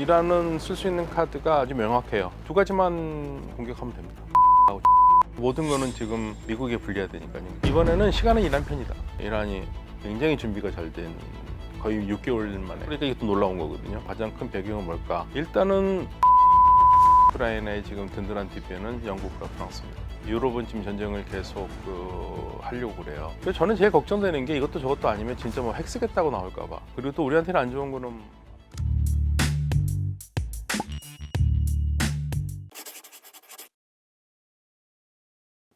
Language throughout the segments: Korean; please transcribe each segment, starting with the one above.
이란은 쓸 수 있는 카드가 아주 명확해요. 두 가지만 공격하면 됩니다. 모든 거는 지금 미국에 불리해야 되니까요. 이번에는 시간은 이란 편이다. 이란이 굉장히 준비가 잘 된 거의 6개월 만에. 그러니까 이게 또 놀라운 거거든요. 가장 큰 배경은 뭘까? 일단은 우크라이나의 지금 든든한 뒷배는 영국과 프랑스입니다. 유럽은 지금 전쟁을 계속 하려고 그래요. 그래서 저는 제일 걱정되는 게 이것도 저것도 아니면 진짜 뭐 핵 쓰겠다고 나올까 봐. 그리고 또 우리한테는 안 좋은 거는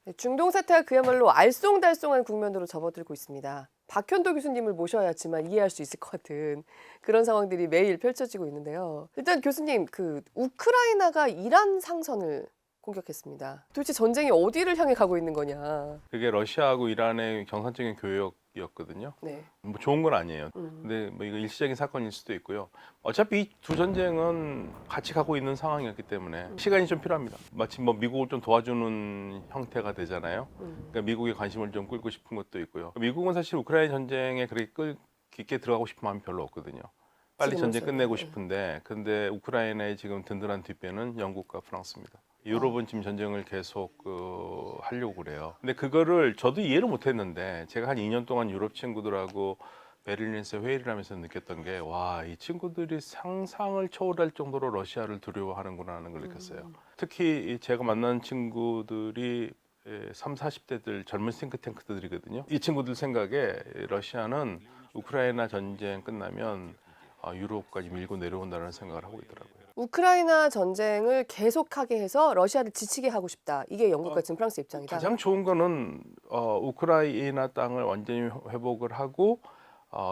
네, 중동 사태가 그야말로 알쏭달쏭한 국면으로 접어들고 있습니다. 박현도 교수님을 모셔야지만 이해할 수 있을 것 같은 그런 상황들이 매일 펼쳐지고 있는데요. 일단 교수님, 우크라이나가 이란 상선을 공격했습니다. 도대체 전쟁이 어디를 향해 가고 있는 거냐? 그게 러시아하고 이란의 정상적인 교역이었거든요. 네. 뭐 좋은 건 아니에요. 근데 뭐 이거 일시적인 사건일 수도 있고요. 어차피 이 두 전쟁은 같이 가고 있는 상황이었기 때문에 시간이 좀 필요합니다. 마치 뭐 미국을 좀 도와주는 형태가 되잖아요. 그러니까 미국의 관심을 좀 끌고 싶은 것도 있고요. 미국은 사실 우크라이나 전쟁에 그렇게 깊게 들어가고 싶은 마음이 별로 없거든요. 빨리 전쟁 끝내고 싶은데, 근데 우크라이나의 지금 든든한 뒷배는 영국과 프랑스입니다. 유럽은 지금 전쟁을 계속 하려고 그래요. 근데 그거를 저도 이해를 못했는데, 제가 한 2년 동안 유럽 친구들하고 베를린에서 회의를 하면서 느꼈던 게, 와, 이 친구들이 상상을 초월할 정도로 러시아를 두려워하는구나 하는 걸 느꼈어요. 특히 제가 만난 친구들이 3, 40대들 젊은 싱크탱크들이거든요. 이 친구들 생각에 러시아는 우크라이나 전쟁 끝나면 유럽까지 밀고 내려온다는 생각을 하고 있더라고요. 우크라이나 전쟁을 계속하게 해서 러시아를 지치게 하고 싶다. 이게 영국과 지금 프랑스 입장이다. 가장 좋은 거는 우크라이나 땅을 완전히 회복을 하고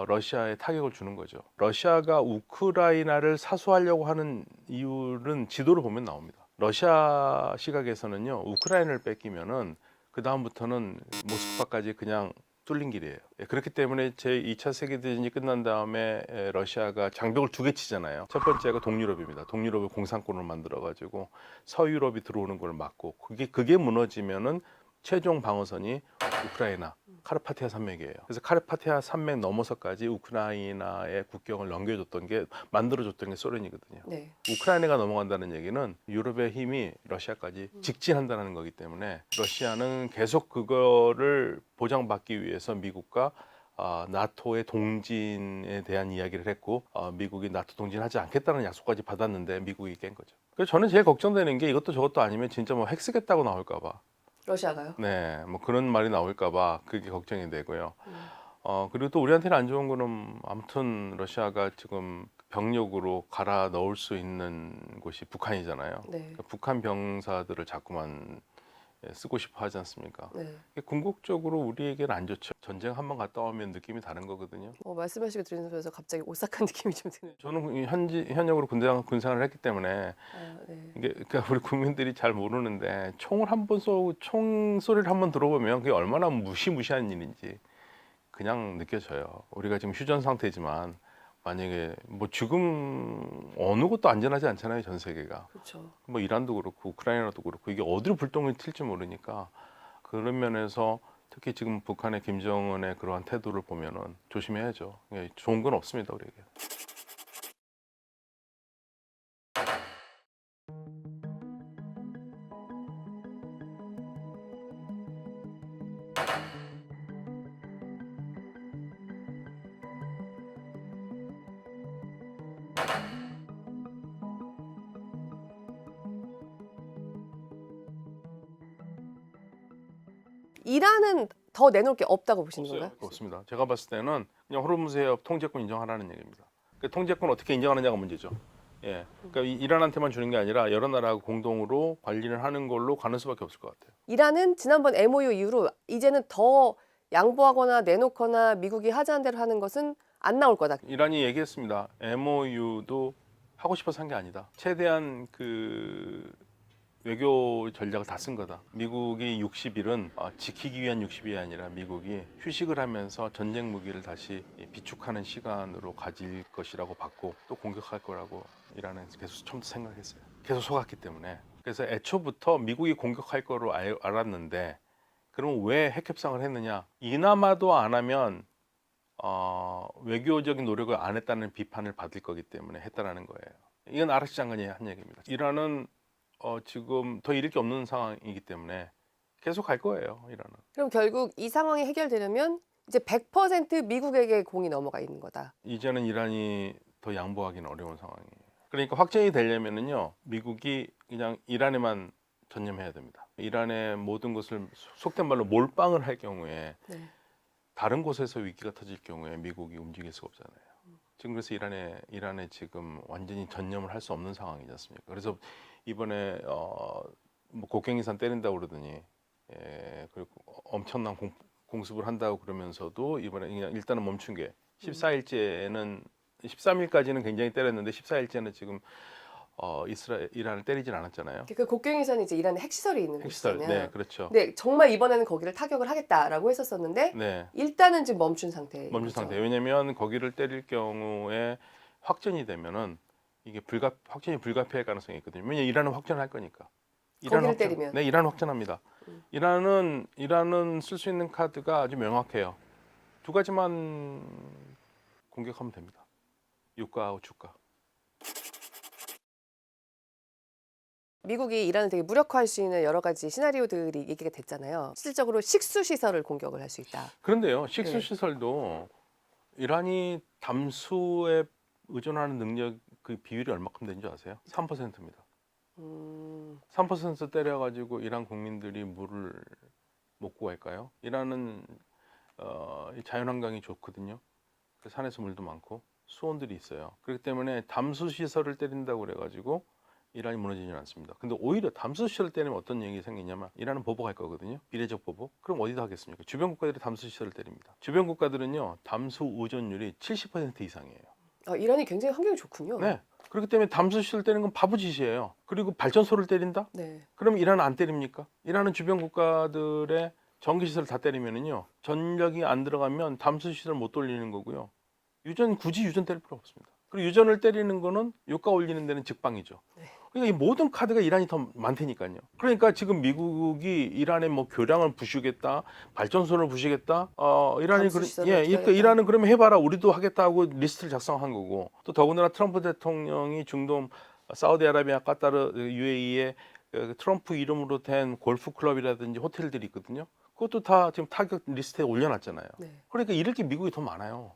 러시아에 타격을 주는 거죠. 러시아가 우크라이나를 사수하려고 하는 이유는 지도를 보면 나옵니다. 러시아 시각에서는요, 우크라이나를 뺏기면은 그 다음부터는 모스크바까지 그냥 뚫린 길이에요. 그렇기 때문에 제2차 세계대전이 끝난 다음에 러시아가 장벽을 두 개 치잖아요. 첫 번째가 동유럽입니다. 동유럽을 공산권을 만들어가지고 서유럽이 들어오는 걸 막고, 그게 무너지면은 최종 방어선이 우크라이나 카르파티아 산맥이에요. 그래서 카르파티아 산맥 넘어서까지 우크라이나의 국경을 만들어줬던 게 소련이거든요. 네. 우크라이나가 넘어간다는 얘기는 유럽의 힘이 러시아까지 직진한다는 거기 때문에 러시아는 계속 그거를 보장받기 위해서 미국과 나토의 동진에 대한 이야기를 했고, 미국이 나토 동진하지 않겠다는 약속까지 받았는데 미국이 깬 거죠. 그래서 저는 제일 걱정되는 게 이것도 저것도 아니면 진짜 뭐 핵 쓰겠다고 나올까 봐. 러시아가요? 네, 뭐 그런 말이 나올까 봐 그게 걱정이 되고요. 그리고 또 우리한테는 안 좋은 거는 아무튼 러시아가 지금 병력으로 갈아 넣을 수 있는 곳이 북한이잖아요. 네. 그러니까 북한 병사들을 자꾸만 쓰고 싶어 하지 않습니까? 네. 이게 궁극적으로 우리에게는 안 좋죠. 전쟁 한번 갔다 오면 느낌이 다른 거거든요. 말씀하시고 들으면서 갑자기 오싹한 느낌이 좀 드네요. 저는 현역으로 군생활을 했기 때문에 네. 이게 그러니까 우리 국민들이 잘 모르는데 총을 한 번 쏘고 총 소리를 한 번 들어보면 그게 얼마나 무시무시한 일인지 그냥 느껴져요. 우리가 지금 휴전 상태지만 만약에 뭐 지금 어느 곳도 안전하지 않잖아요, 전 세계가. 그렇죠. 뭐 이란도 그렇고 우크라이나도 그렇고 이게 어디로 불똥을 튈지 모르니까 그런 면에서 특히 지금 북한의 김정은의 그러한 태도를 보면은 조심해야죠. 좋은 건 없습니다, 우리에게. 이란은 더 내놓을 게 없다고 보시는 건가요? 없습니다. 제가 봤을 때는 그냥 호르무즈 해협 통제권 인정하라는 얘기입니다. 그 통제권 어떻게 인정하느냐가 문제죠. 예, 그러니까 이란한테만 주는 게 아니라 여러 나라하고 공동으로 관리를 하는 걸로 가는 수밖에 없을 것 같아요. 이란은 지난번 MOU 이후로 이제는 더 양보하거나 내놓거나 미국이 하자는 대로 하는 것은 안 나올 거다. 이란이 얘기했습니다. MOU도 하고 싶어서 한 게 아니다. 최대한 외교 전략을 다 쓴 거다. 미국이 60일은 지키기 위한 60일이 아니라 미국이 휴식을 하면서 전쟁 무기를 다시 비축하는 시간으로 가질 것이라고 봤고, 또 공격할 거라고 이란은 계속 처음부터 생각했어요. 계속 속았기 때문에. 그래서 애초부터 미국이 공격할 거로 알았는데, 그럼 왜 핵협상을 했느냐? 이나마도 안 하면 외교적인 노력을 안 했다는 비판을 받을 거기 때문에 했다라는 거예요. 이건 아라시 장관이 한 얘기입니다. 이란은 지금 더 잃을 게 없는 상황이기 때문에 계속 갈 거예요. 이란은. 그럼 결국 이 상황이 해결되려면 이제 100% 미국에게 공이 넘어가 있는 거다. 이제는 이란이 더 양보하기는 어려운 상황이에요. 그러니까 확정이 되려면은요, 미국이 그냥 이란에만 전념해야 됩니다. 이란의 모든 것을 속된 말로 몰빵을 할 경우에 네. 다른 곳에서 위기가 터질 경우에 미국이 움직일 수가 없잖아요. 지금 그래서 이란에 지금 완전히 전념을 할 수 없는 상황이지 않습니까? 그래서 이번에 뭐 곡괭이산 때린다고 그러더니 그리고 엄청난 공습을 한다고 그러면서도 이번에 그냥 일단은 멈춘 게 14일째는 13일까지는 굉장히 때렸는데 14일째는 지금 이란을 때리진 않았잖아요. 그 곡괭이선이 이제 이란의 핵시설이 있는 핵시설, 곳이잖아요. 네, 그렇죠. 네, 정말 이번에는 거기를 타격을 하겠다라고 했었었는데 네, 일단은 지금 멈춘 상태. 멈춘 상태. 왜냐하면 거기를 때릴 경우에 확전이 되면은 이게 확전이 불가피할 가능성이 있거든요. 왜냐 이란은 확전할 거니까. 거기를 때리면. 네, 이란 확전합니다. 이란은 쓸 수 있는 카드가 아주 명확해요. 두 가지만 공격하면 됩니다. 유가하고 주가. 미국이 이란을 되게 무력화할 수 있는 여러 가지 시나리오들이 얘기가 됐잖아요. 실질적으로 식수 시설을 공격을 할 수 있다. 그런데요, 식수 시설도 이란이 담수에 의존하는 능력 그 비율이 얼마큼 되는 줄 아세요? 3%입니다. 3% 때려가지고 이란 국민들이 물을 못 구할까요? 이란은 자연환경이 좋거든요. 그 산에서 물도 많고 수온들이 있어요. 그렇기 때문에 담수 시설을 때린다고 그래가지고 이란이 무너지지는 않습니다. 근데 오히려 담수 시설을 때리면 어떤 얘기 생기냐면 이란은 보복할 거거든요. 비례적 보복. 그럼 어디다 하겠습니까? 주변 국가들이 담수 시설을 때립니다. 주변 국가들은요, 담수 의존율이 70% 이상이에요. 이란이 굉장히 환경이 좋군요. 네. 그렇기 때문에 담수 시설 때리는 건 바보짓이에요. 그리고 발전소를 때린다? 네. 그럼 이란은 안 때립니까? 이란은 주변 국가들의 전기 시설 다 때리면은요, 전력이 안 들어가면 담수 시설 못 돌리는 거고요. 굳이 유전 때릴 필요 없습니다. 그리고 유전을 때리는 거는 유가 올리는 데는 직방이죠. 네. 그러니까 이 모든 카드가 이란이 더 많다니까요. 그러니까 지금 미국이 이란의 뭐 교량을 부수겠다, 발전소를 부수겠다. 이란은 그러면 해봐라, 우리도 하겠다 하고 리스트를 작성한 거고. 또 더군다나 트럼프 대통령이 중동 사우디아라비아, 카타르, UAE에 트럼프 이름으로 된 골프 클럽이라든지 호텔들이 있거든요. 그것도 다 지금 타격 리스트에 올려놨잖아요. 네. 그러니까 잃을 게 미국이 더 많아요.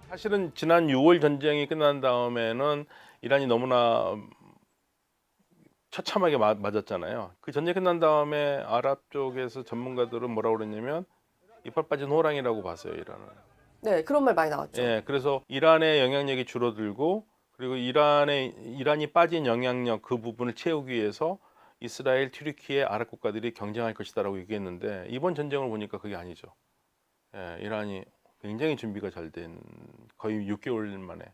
사실은 지난 6월 전쟁이 끝난 다음에는 이란이 너무나 처참하게 맞았잖아요. 그 전쟁이 끝난 다음에 아랍 쪽에서 전문가들은 뭐라고 그랬냐면 이빨 빠진 호랑이라고 봤어요, 이란은. 네, 그런 말 많이 나왔죠. 예, 그래서 이란의 영향력이 줄어들고 그리고 이란이 빠진 영향력 그 부분을 채우기 위해서 이스라엘, 튀르키예, 아랍 국가들이 경쟁할 것이다라고 얘기했는데 이번 전쟁을 보니까 그게 아니죠. 예, 이란이 굉장히 준비가 잘 된 거의 6개월 만에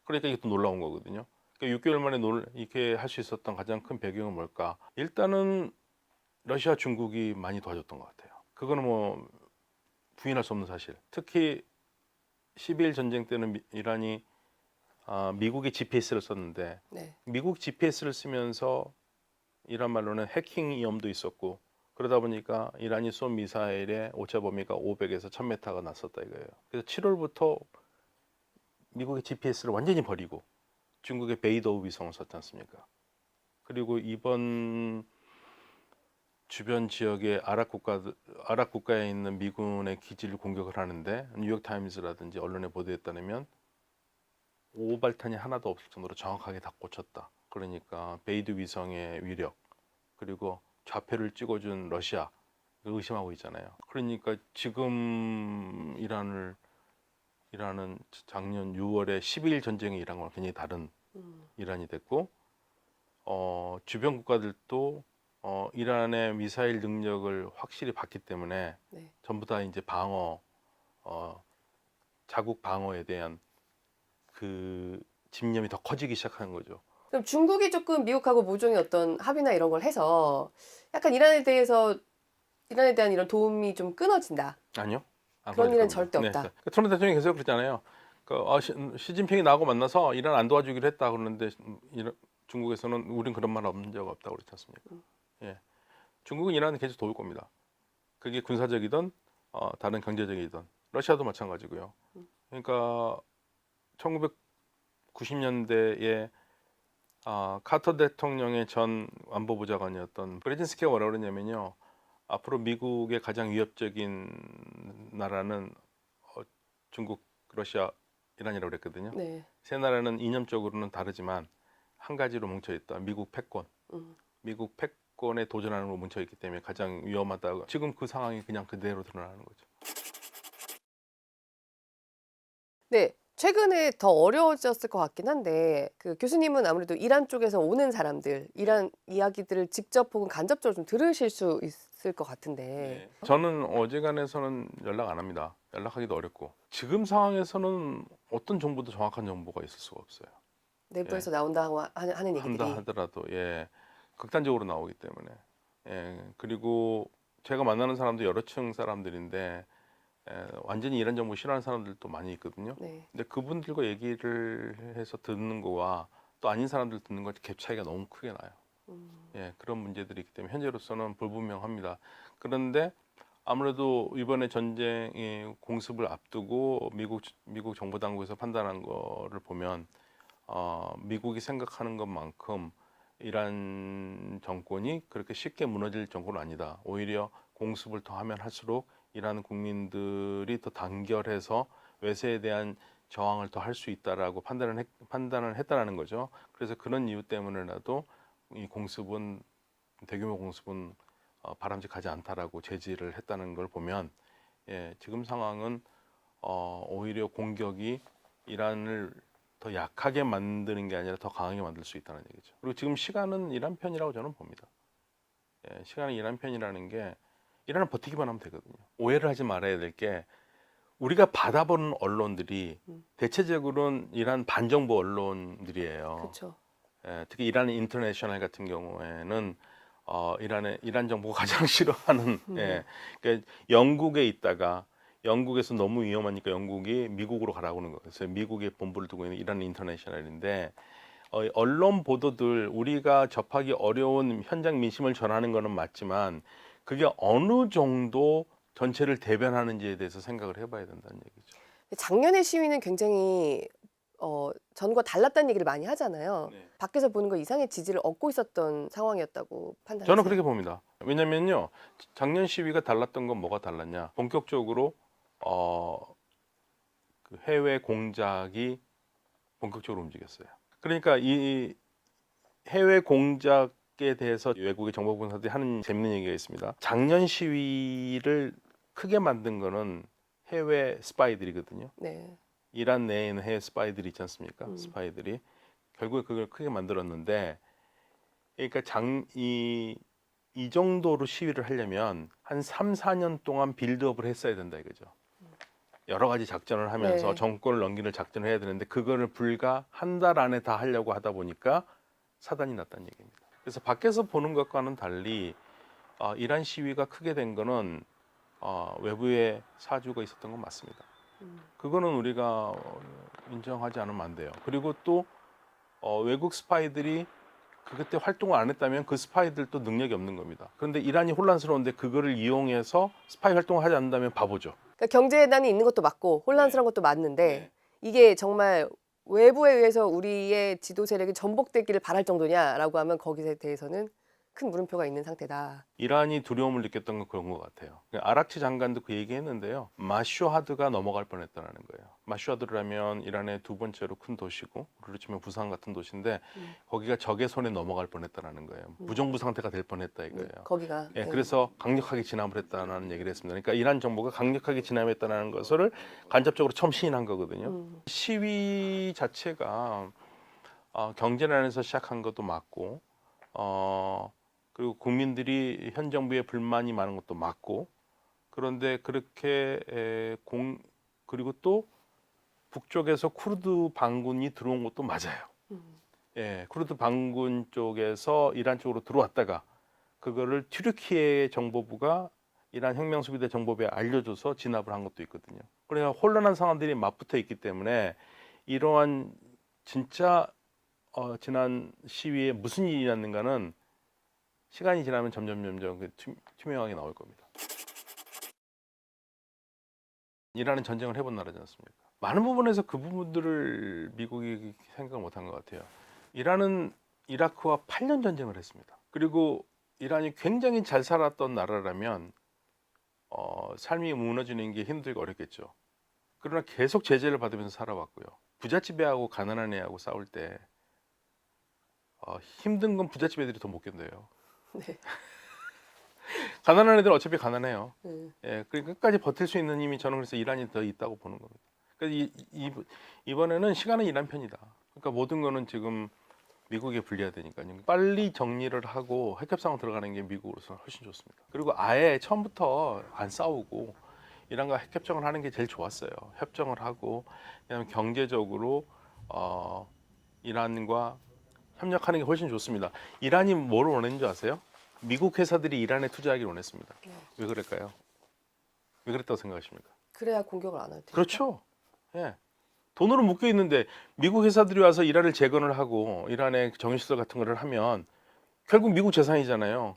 그러니까 이게 또 놀라운 거거든요. 그러니까 6개월 만에 이렇게 할 수 있었던 가장 큰 배경은 뭘까? 일단은 러시아, 중국이 많이 도와줬던 것 같아요. 그거는 뭐 부인할 수 없는 사실. 특히 12일 전쟁 때는 이란이 미국의 GPS를 썼는데 네. 미국 GPS를 쓰면서 이란 말로는 해킹 위험도 있었고 그러다 보니까 이란이 쏜 미사일의 오차 범위가 500에서 1000m가 났었다 이거예요. 그래서 7월부터 미국의 GPS를 완전히 버리고 중국의 베이더 위성을 썼지 않습니까? 그리고 이번 주변 지역의 아랍 국가에 있는 미군의 기지를 공격을 하는데 뉴욕 타임즈라든지 언론에 보도에 따르면 오발탄이 하나도 없을 정도로 정확하게 다 꽂혔다. 그러니까 베이드 위성의 위력 그리고 좌표를 찍어준 러시아 의심하고 있잖아요. 그러니까 지금 이란은 작년 6월에 12일 전쟁에 이란과 굉장히 다른 이란이 됐고 주변 국가들도 이란의 미사일 능력을 확실히 봤기 때문에 네. 전부 다 이제 자국 방어에 대한 그 집념이 더 커지기 시작하는 거죠. 그럼 중국이 조금 미국하고 모종의 어떤 합의나 이런 걸 해서 약간 이란에 대한 이런 도움이 좀 끊어진다. 아니요. 안 그런 걸릴 일은 겁니다. 절대 없다. 네. 트럼프 대통령이 계속 그랬잖아요. 시진핑이 나하고 만나서 이란 안 도와주기로 했다 그러는데 중국에서는 우린 그런 말 없는 적 없다고 그랬지 않습니까? 예. 중국은 이란을 계속 도울 겁니다. 그게 군사적이든 다른 경제적이든 러시아도 마찬가지고요. 그러니까 1990년대에 카터 대통령의 전 안보보좌관이었던 브레진스키가 뭐라 그러냐면요. 앞으로 미국의 가장 위협적인 나라는 중국, 러시아, 이란이라고 그랬거든요. 네. 세 나라는 이념적으로는 다르지만 한 가지로 뭉쳐있다. 미국 패권. 미국 패권에 도전하는 걸로 뭉쳐있기 때문에 가장 위험하다고. 지금 그 상황이 그냥 그대로 드러나는 거죠. 네. 최근에 더 어려워졌을 것 같긴 한데 그 교수님은 아무래도 이란 쪽에서 오는 사람들, 이란 이야기들을 직접 혹은 간접적으로 좀 들으실 수 있을 것 같은데. 저는 어지간해서는 연락 안 합니다. 연락하기도 어렵고 지금 상황에서는 어떤 정보도 정확한 정보가 있을 수가 없어요. 내부에서 나온다고 하는 얘기들이. 한다 하더라도 극단적으로 나오기 때문에 그리고 제가 만나는 사람도 여러 층 사람들인데 완전히 이란 정부 싫어하는 사람들도 많이 있거든요. 네. 근데 그분들과 얘기를 해서 듣는 거와 또 아닌 사람들 듣는 거 갭 차이가 너무 크게 나요. 그런 문제들이 있기 때문에 현재로서는 불분명합니다. 그런데 아무래도 이번에 전쟁의 공습을 앞두고 미국 정보 당국에서 판단한 거를 보면 미국이 생각하는 것만큼 이란 정권이 그렇게 쉽게 무너질 정권은 아니다. 오히려 공습을 더 하면 할수록 이란 국민들이 더 단결해서 외세에 대한 저항을 더 할 수 있다라고 판단을 했다라는 거죠. 그래서 그런 이유 때문에라도 이 공습은 대규모 공습은 바람직하지 않다라고 제지를 했다는 걸 보면 지금 상황은 오히려 공격이 이란을 더 약하게 만드는 게 아니라 더 강하게 만들 수 있다는 얘기죠. 그리고 지금 시간은 이란 편이라고 저는 봅니다. 시간은 이란 편이라는 게 이란은 버티기만 하면 되거든요. 오해를 하지 말아야 될 게 우리가 받아보는 언론들이 대체적으로는 이란 반정부 언론들이에요. 그렇죠. 특히 이란 인터내셔널 같은 경우에는 이란 정부가 가장 싫어하는 그러니까 영국에 있다가 영국에서 너무 위험하니까 영국이 미국으로 가라고 하는 거예요. 그래서 미국에 본부를 두고 있는 이란 인터내셔널인데 언론 보도들 우리가 접하기 어려운 현장 민심을 전하는 거는 맞지만 그게 어느 정도 전체를 대변하는지에 대해서 생각을 해봐야 된다는 얘기죠. 작년의 시위는 굉장히 전과 달랐다는 얘기를 많이 하잖아요. 네. 밖에서 보는 것 이상의 지지를 얻고 있었던 상황이었다고 판단하세요? 저는 그렇게 봅니다. 왜냐면요, 작년 시위가 달랐던 건 뭐가 달랐냐? 본격적으로 그 해외 공작이 본격적으로 움직였어요. 그러니까 이 해외 공작에 대해서 외국의 정보분사들이 하는 재밌는 얘기가 있습니다. 작년 시위를 크게 만든 거는 해외 스파이들이거든요. 네. 이란 내에 있는 해외 스파이들이 있지 않습니까? 스파이들이 결국에 그걸 크게 만들었는데, 그러니까 이 정도로 시위를 하려면 한 3, 4년 동안 빌드업을 했어야 된다 이거죠. 여러 가지 작전을 하면서 네. 정권을 넘기는 작전을 해야 되는데 그거를 불과 한 달 안에 다 하려고 하다 보니까 사단이 났다는 얘기입니다. 그래서 밖에서 보는 것과는 달리 이란 시위가 크게 된 거는 외부의 사주가 있었던 건 맞습니다. 그거는 우리가 인정하지 않으면 안 돼요. 그리고 또 외국 스파이들이 그때 활동을 안 했다면 그 스파이들도 능력이 없는 겁니다. 그런데 이란이 혼란스러운데 그거를 이용해서 스파이 활동을 하지 않는다면 바보죠. 그러니까 경제난이 있는 것도 맞고 혼란스러운 것도 맞는데 이게 정말 외부에 의해서 우리의 지도 세력이 전복되기를 바랄 정도냐라고 하면 거기에 대해서는 큰 물음표가 있는 상태다. 이란이 두려움을 느꼈던 건 그런 것 같아요. 아락치 장관도 그 얘기했는데요. 마슈하드가 넘어갈 뻔했다는 거예요. 마슈하드라면 이란의 두 번째로 큰 도시고 그렇지만 부산 같은 도시인데 거기가 적의 손에 넘어갈 뻔했다는 거예요. 무정부 상태가 될 뻔했다 이거예요. 거기가. 그래서 강력하게 진압을 했다는 얘기를 했습니다. 그러니까 이란 정부가 강력하게 진압했다는 것을 간접적으로 처음 시인한 거거든요. 시위 자체가 경제난에서 시작한 것도 맞고 그리고 국민들이 현 정부에 불만이 많은 것도 맞고 그런데 그렇게 그리고 또 북쪽에서 쿠르드 반군이 들어온 것도 맞아요. 쿠르드 반군 쪽에서 이란 쪽으로 들어왔다가 그거를 튀르키예 정보부가 이란 혁명수비대 정보부에 알려줘서 진압을 한 것도 있거든요. 그러니까 혼란한 상황들이 맞붙어 있기 때문에 이러한 진짜 지난 시위에 무슨 일이 났는가는 시간이 지나면 점점 투명하게 나올 겁니다. 이란은 전쟁을 해본 나라지 않습니까? 많은 부분에서 그 부분들을 미국이 생각을 못한 것 같아요. 이란은 이라크와 8년 전쟁을 했습니다. 그리고 이란이 굉장히 잘 살았던 나라라면 삶이 무너지는 게 힘들고 어렵겠죠. 그러나 계속 제재를 받으면서 살아왔고요. 부잣집 애하고 가난한 애하고 싸울 때 힘든 건 부잣집 애들이 더 못 견뎌요. 네. 가난한 애들은 어차피 가난해요. 예, 그러니까 끝까지 버틸 수 있는 힘이 저는 그래서 이란이 더 있다고 보는 겁니다. 그래서 이번에는 시간은 이란 편이다. 그러니까 모든 거는 지금 미국에 불리해야 되니까요. 빨리 정리를 하고 핵협상으로 들어가는 게 미국으로서는 훨씬 좋습니다. 그리고 아예 처음부터 안 싸우고 이란과 핵협정을 하는 게 제일 좋았어요. 협정을 하고 그다음에 경제적으로 이란과 협력하는 게 훨씬 좋습니다. 이란이 뭘 원했는 줄 아세요? 미국 회사들이 이란에 투자하기를 원했습니다. 왜 그럴까요? 왜 그랬다고 생각하십니까? 그래야 공격을 안 할 테니까. 그렇죠. 예. 돈으로 묶여 있는데 미국 회사들이 와서 이란을 재건을 하고 이란의 정유시설 같은 거를 하면 결국 미국 재산이잖아요.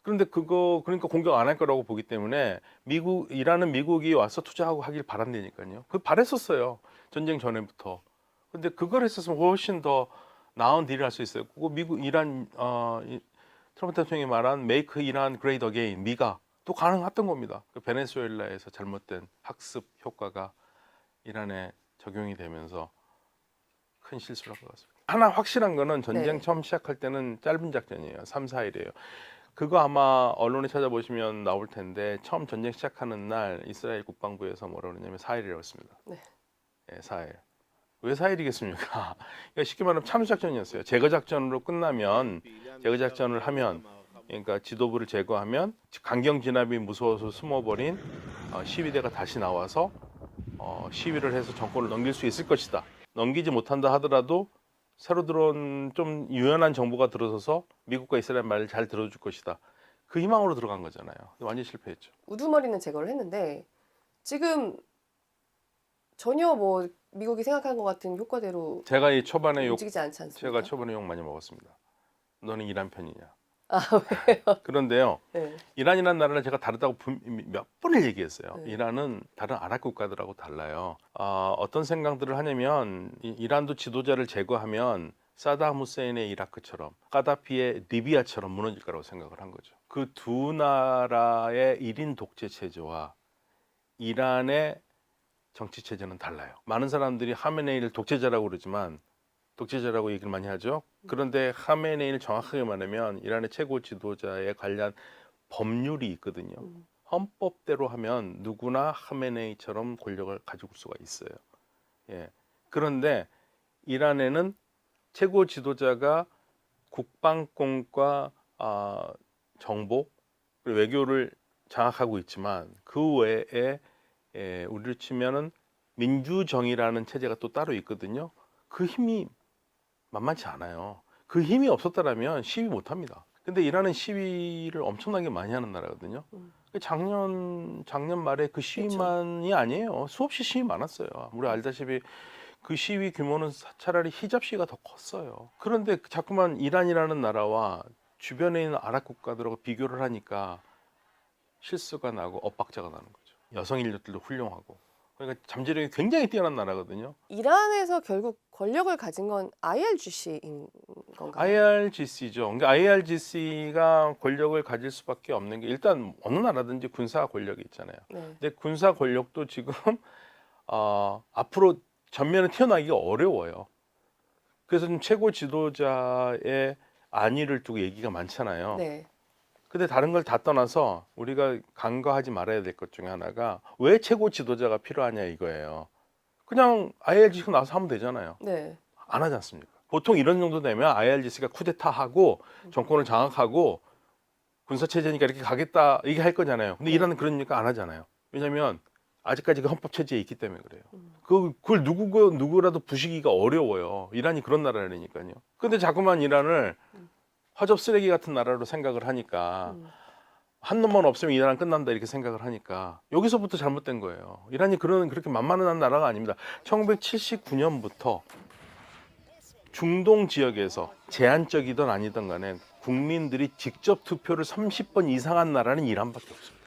그런데 그러니까 공격 안 할 거라고 보기 때문에 이란은 미국이 와서 투자하고 하길 바란다니까요. 그 바랬었어요. 전쟁 전에부터. 근데 그걸 했었으면 훨씬 더 나은 딜을 할 수 있어요. 그거 이란 트럼프 대통령이 말한 Make Iran Great Again, 미가 또 가능했던 겁니다. 그 베네수엘라에서 잘못된 학습 효과가 이란에 적용이 되면서 큰 실수를 한 것 같습니다. 하나 확실한 거는 전쟁 네. 처음 시작할 때는 짧은 작전이에요. 3, 4일이에요. 그거 아마 언론에 찾아보시면 나올 텐데 처음 전쟁 시작하는 날 이스라엘 국방부에서 뭐라고 그러냐면 4일이라고 했습니다. 네. 예, 4일. 왜 4일이겠습니까? 그러니까 쉽게 말하면 참수작전이었어요. 제거작전으로 끝나면 제거작전을 하면 그러니까 지도부를 제거하면 강경 진압이 무서워서 숨어버린 시위대가 다시 나와서 시위를 해서 정권을 넘길 수 있을 것이다. 넘기지 못한다 하더라도 새로 들어온 좀 유연한 정부가 들어서서 미국과 이스라엘 말을 잘 들어줄 것이다. 그 희망으로 들어간 거잖아요. 완전히 실패했죠. 우두머리는 제거를 했는데 지금 전혀 뭐 미국이 생각한 것 같은 효과대로 제가 이 초반에 움직이지 않지 않습니까? 제가 초반에 욕 많이 먹었습니다. 너는 이란 편이냐? 아 왜요? 그런데요. 네. 이란이라는 나라는 제가 다르다고 몇 번을 얘기했어요. 네. 이란은 다른 아랍 국가들하고 달라요. 어떤 생각들을 하냐면 이란도 지도자를 제거하면 사담 후세인의 이라크처럼 카다피의 리비아처럼 무너질 거라고 생각을 한 거죠. 그 두 나라의 1인 독재 체제와 이란의 정치 체제는 달라요. 많은 사람들이 하메네이를 독재자라고 그러지만 독재자라고 얘기를 많이 하죠. 그런데 하메네이를 정확하게 말하면 이란의 최고 지도자에 관련 법률이 있거든요. 헌법대로 하면 누구나 하메네이처럼 권력을 가지고 수가 있어요. 예. 그런데 이란에는 최고 지도자가 국방권과 정보 그리고 외교를 장악하고 있지만 그 외에 우리를 치면은 민주정의라는 체제가 또 따로 있거든요. 그 힘이 만만치 않아요. 그 힘이 없었다라면 시위 못합니다. 근데 이란은 시위를 엄청나게 많이 하는 나라거든요. 작년 말에 그 시위만이 아니에요. 수없이 시위 많았어요. 우리 알다시피 그 시위 규모는 차라리 히잡 시위가 더 컸어요. 그런데 자꾸만 이란이라는 나라와 주변에 있는 아랍 국가들하고 비교를 하니까 실수가 나고 엇박자가 나는 거죠. 여성 인력들도 훌륭하고. 그러니까 잠재력이 굉장히 뛰어난 나라거든요. 이란에서 결국 권력을 가진 건 IRGC인 건가요? IRGC죠. 그러니까 IRGC가 권력을 가질 수밖에 없는 게 일단 어느 나라든지 군사 권력이 있잖아요. 네. 근데 군사 권력도 지금 앞으로 전면에 튀어나가기가 어려워요. 그래서 지금 최고 지도자의 안위를 두고 얘기가 많잖아요. 네. 근데 다른 걸 다 떠나서 우리가 간과하지 말아야 될 것 중에 하나가 왜 최고 지도자가 필요하냐 이거예요. 그냥 IRGC가 나와서 하면 되잖아요. 네. 안 하지 않습니까? 보통 이런 정도 되면 IRGC가 쿠데타하고 정권을 장악하고 군사체제니까 이렇게 가겠다 이게 할 거잖아요. 근데 이란은 그러니까 안 하잖아요. 왜냐하면 아직까지 그 헌법체제에 있기 때문에 그래요. 그걸 누구라도 부시기가 어려워요. 이란이 그런 나라라니까요. 근데 자꾸만 이란을 허접 쓰레기 같은 나라로 생각을 하니까 한 놈만 없으면 이란 끝난다 이렇게 생각을 하니까 여기서부터 잘못된 거예요. 이란이 그렇게 만만한 나라가 아닙니다. 1979년부터 중동 지역에서 제한적이든 아니든 간에 국민들이 직접 투표를 30번 이상 한 나라는 이란밖에 없습니다.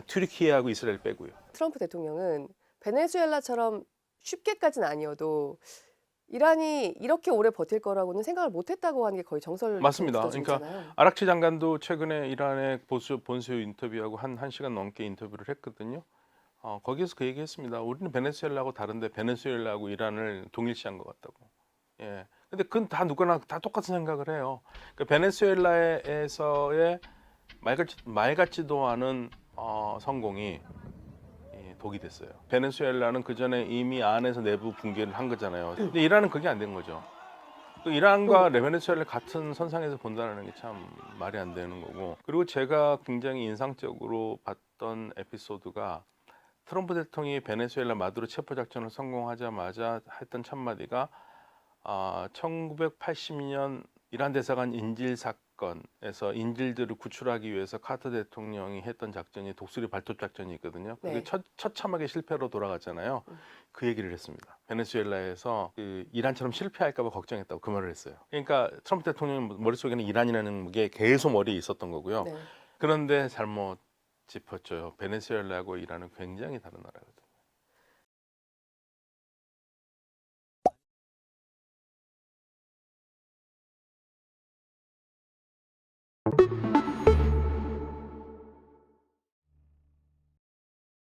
튀르키예하고 이스라엘 빼고요. 트럼프 대통령은 베네수엘라처럼 쉽게까지는 아니어도 이란이 이렇게 오래 버틸 거라고는 생각을 못했다고 하는 게 거의 정설. 맞습니다. 그러니까 아락치 장관도 최근에 이란의 본수 인터뷰하고 한 시간 넘게 인터뷰를 했거든요. 거기에서 그 얘기했습니다. 우리는 베네수엘라하고 다른데 베네수엘라하고 이란을 동일시한 것 같다고. 예. 근데 그건 다 누구나 다 똑같은 생각을 해요. 그러니까 베네수엘라에서의 말 같지도 않은 성공이 독이 됐어요. 베네수엘라는 그 전에 이미 안에서 내부 붕괴를 한 거잖아요. 근데 이란은 그게 안 된 거죠. 또 이란과 베네수엘라 같은 선상에서 본다는 게 참 말이 안 되는 거고. 그리고 제가 굉장히 인상적으로 봤던 에피소드가 트럼프 대통령이 베네수엘라 마두로 체포 작전을 성공하자마자 했던 첫마디가 1980년 이란 대사관 인질 사건에서 인질들을 구출하기 위해서 카터 대통령이 했던 작전이 독수리 발톱 작전이 있거든요. 그게 네. 처참하게 실패로 돌아갔잖아요. 그 얘기를 했습니다. 베네수엘라에서 그 이란처럼 실패할까 봐 걱정했다고 그 말을 했어요. 그러니까 트럼프 대통령 머릿속에는 이란이라는 게 계속 머리에 있었던 거고요. 네. 그런데 잘못 짚었죠. 베네수엘라하고 이란은 굉장히 다른 나라거든요.